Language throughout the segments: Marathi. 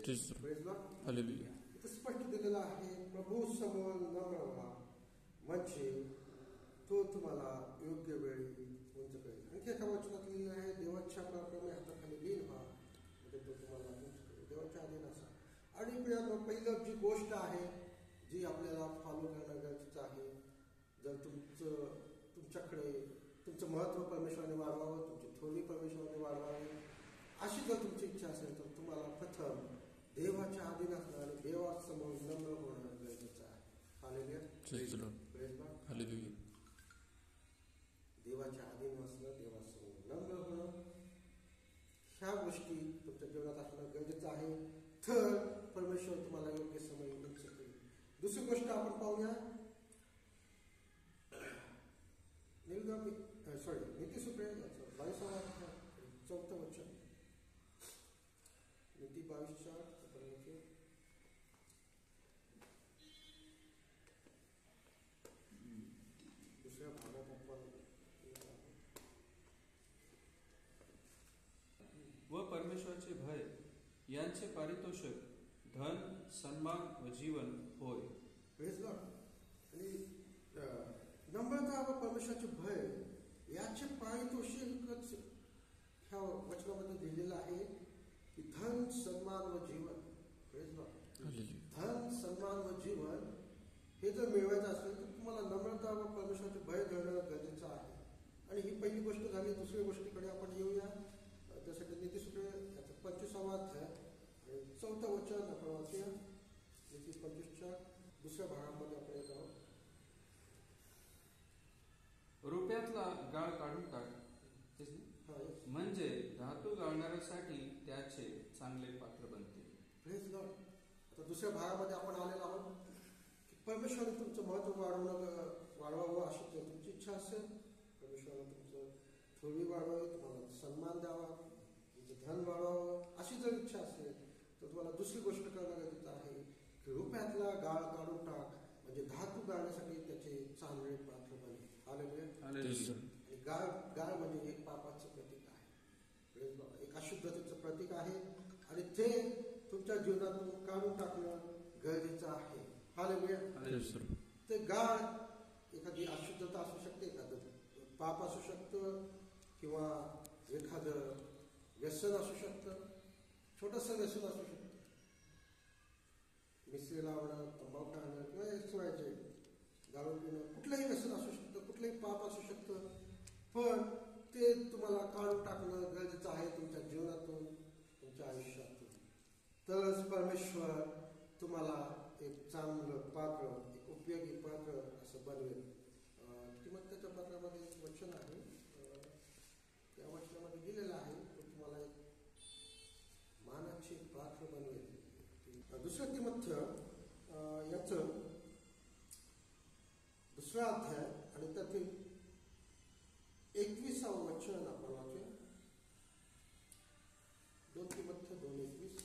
Praise Lord, hallelujah. इथं स्पष्ट दिलेलं आहे, प्रभू समोर नम्र व्हा म्हणजे तो तुम्हाला योग्य वेळी उंच करेल. आणखी एका वचनात लिहिलं आहे, देवाच्या प्रमाणे हाताखाली लीन व्हा म्हणजे तो तुम्हाला उंच करेल. देवाच्या अधीन असा. आणि पहिलं जी गोष्ट आहे जी आपल्याला फॉलो करणं गरजेचं आहे, जर तुमच्याकडे तुमचं महत्त्व परमेश्वराने वाढवावं, तुमची थोडी परमेश्वराने वाढवावी अशी जर तुमची इच्छा असेल तर तुम्हाला प्रथम देवाच्या अधीन असणं आणि देवासमोर नम्र होणं गरजेचं आहे. हालेलुया. देवाच्या अधीन असणं, देवासमोर नम्र होणं, ह्या गोष्टी तुमच्या जीवनात असणं गरजेचं आहे. तर परमेश्वर तुम्हाला योग्य समय उंच करेल. दुसरी गोष्ट आपण पाहूया, नीतिसूत्रे 22 चौथं वचन, नीती 22:4. दुसऱ्या भागात आपण व परमेश्वराचे भय यांचे पारितोषिक धन, सन्मान व जीवन होय. Praise Lord. आणि नम्रता व परमेश्वराचे भय याचे पारितोषिकच ह्या वचनामध्ये दिलेलं आहे की धन, सन्मान व जीवन. Praise Lord. धन, सन्मान व जीवन हे जर मिळवायचं असेल तर तुम्हाला नम्रता व परमेश्वराचे भय धरणं गरजेचं आहे. आणि ही पहिली गोष्ट झाली. दुसऱ्या गोष्टीकडे आपण येऊया. त्यासाठी नीतिसूत्रे 25वा अध्याय आणि 4थं वचन आपण वाचूया. नीती 25च्या दुसऱ्या भागामध्ये आपण येत आहोत. रुपयातला गाळ काढून टाक म्हणजे धातू गाळणाऱ्यासाठी त्याचे चांगले पात्र बनते. Praise Lord. आता दुसऱ्या भागामध्ये आपण आलेलो आहोत की परमेश्वराने तुमचं महत्त्व वाढवावं अशी जर तुमची इच्छा असेल, परमेश्वराने तुमचं थोडी वाढवावी, तुम्हाला सन्मान द्यावा, तुमचं धन वाढवावं अशी जर इच्छा असेल तर तुम्हाला दुसरी गोष्ट करणं गरजेचं आहे की रुपयातला गाळ काढून टाक म्हणजे धातू गाळण्यासाठी त्याचे चांगले पात्र बने. हालेलुया. गाळ म्हणजे एक पापाचं प्रतीक आहे, एक अशुद्धतेचं प्रतीक आहे आणि ते तुमच्या जीवनातून काढून टाकणं गरजेचं आहे. हालेलुया. ते गाळ एखादी अशुद्धता असू शकते, एखादं पाप असू शकतं किंवा एखादं व्यसन असू शकतं, छोटंसं व्यसन असू शकतं, मिसरी लावणं, तंबाखू खाणं किंवा एक्सवायचे दारू पिणं, कुठलंही व्यसन असू शकतं, कुठलंही पाप असू शकतं. पण ते तुम्हाला काढून टाकणं गरजेचं आहे तुमच्या जीवनातून, तुमच्या आयुष्यातून. तरच परमेश्वर तुम्हाला एक चांगलं पात्र, एक उपयोगी पात्र असं बनवेल. तिमोथेच्या पत्रामध्ये एक वचन आहे, त्या वचनामध्ये दिलेलं आहे तो तुम्हाला एक मानाचे पात्र बनवेल. दुसरं तिमोथेय याचं 2रा अध्याय आणि त्यातील 21वा वचन आपण वाचूया. 2 तिमोथेय 2:21.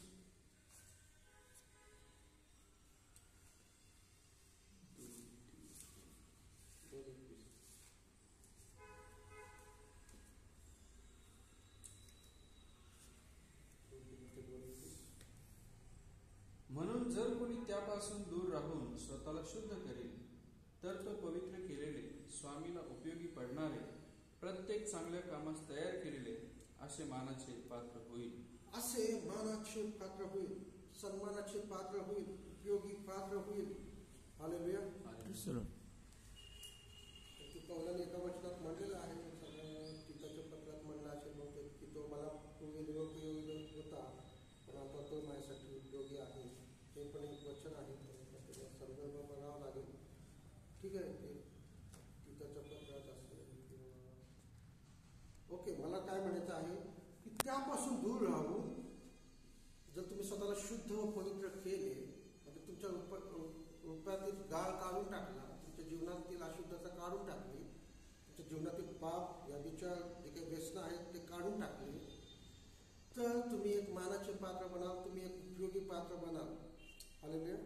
म्हणून जर कोणी त्यापासून दूर राहून स्वतःला शुद्ध करेल तर तो पवित्र केलेले, स्वामीला उपयोगी पडणारे, प्रत्येक चांगल्या कामास तयार केलेले असे मानाचे पात्र होईल. असे मानाचे पात्र होईल, सन्मानाचे पात्र होईल, उपयोगी पात्र होईल. हालेलुया. पौलाने एका वचनात म्हणलेलं आहे, तिथच्या पत्रात म्हणलं असेल बहुतेक की तो मला पूर्वी निरुपयोगी होता पण आता तो माझ्यासाठी उपयोगी आहे. हे पण एक वचन आहे, त्याचा संदर्भ बघावा लागेल. ठीक आहे, ते तिथच्या पत्रात असेल किंवा ओके. मला काय म्हणायचं आहे की त्यापासून दूर राहून जर तुम्ही स्वतःला शुद्ध व पवित्र केले, म्हणजे तुमच्या रूपातील गाळ काढून टाकला, तुमच्या जीवनातील अशुद्धता काढून टाकली, तुमच्या जीवनातील पाप या विचार जे काही व्यसन आहेत ते काढून टाकले, तर तुम्ही एक मानाचे पात्र बनाल, तुम्ही एक उपयोगी पात्र बनाल. हालेलुया.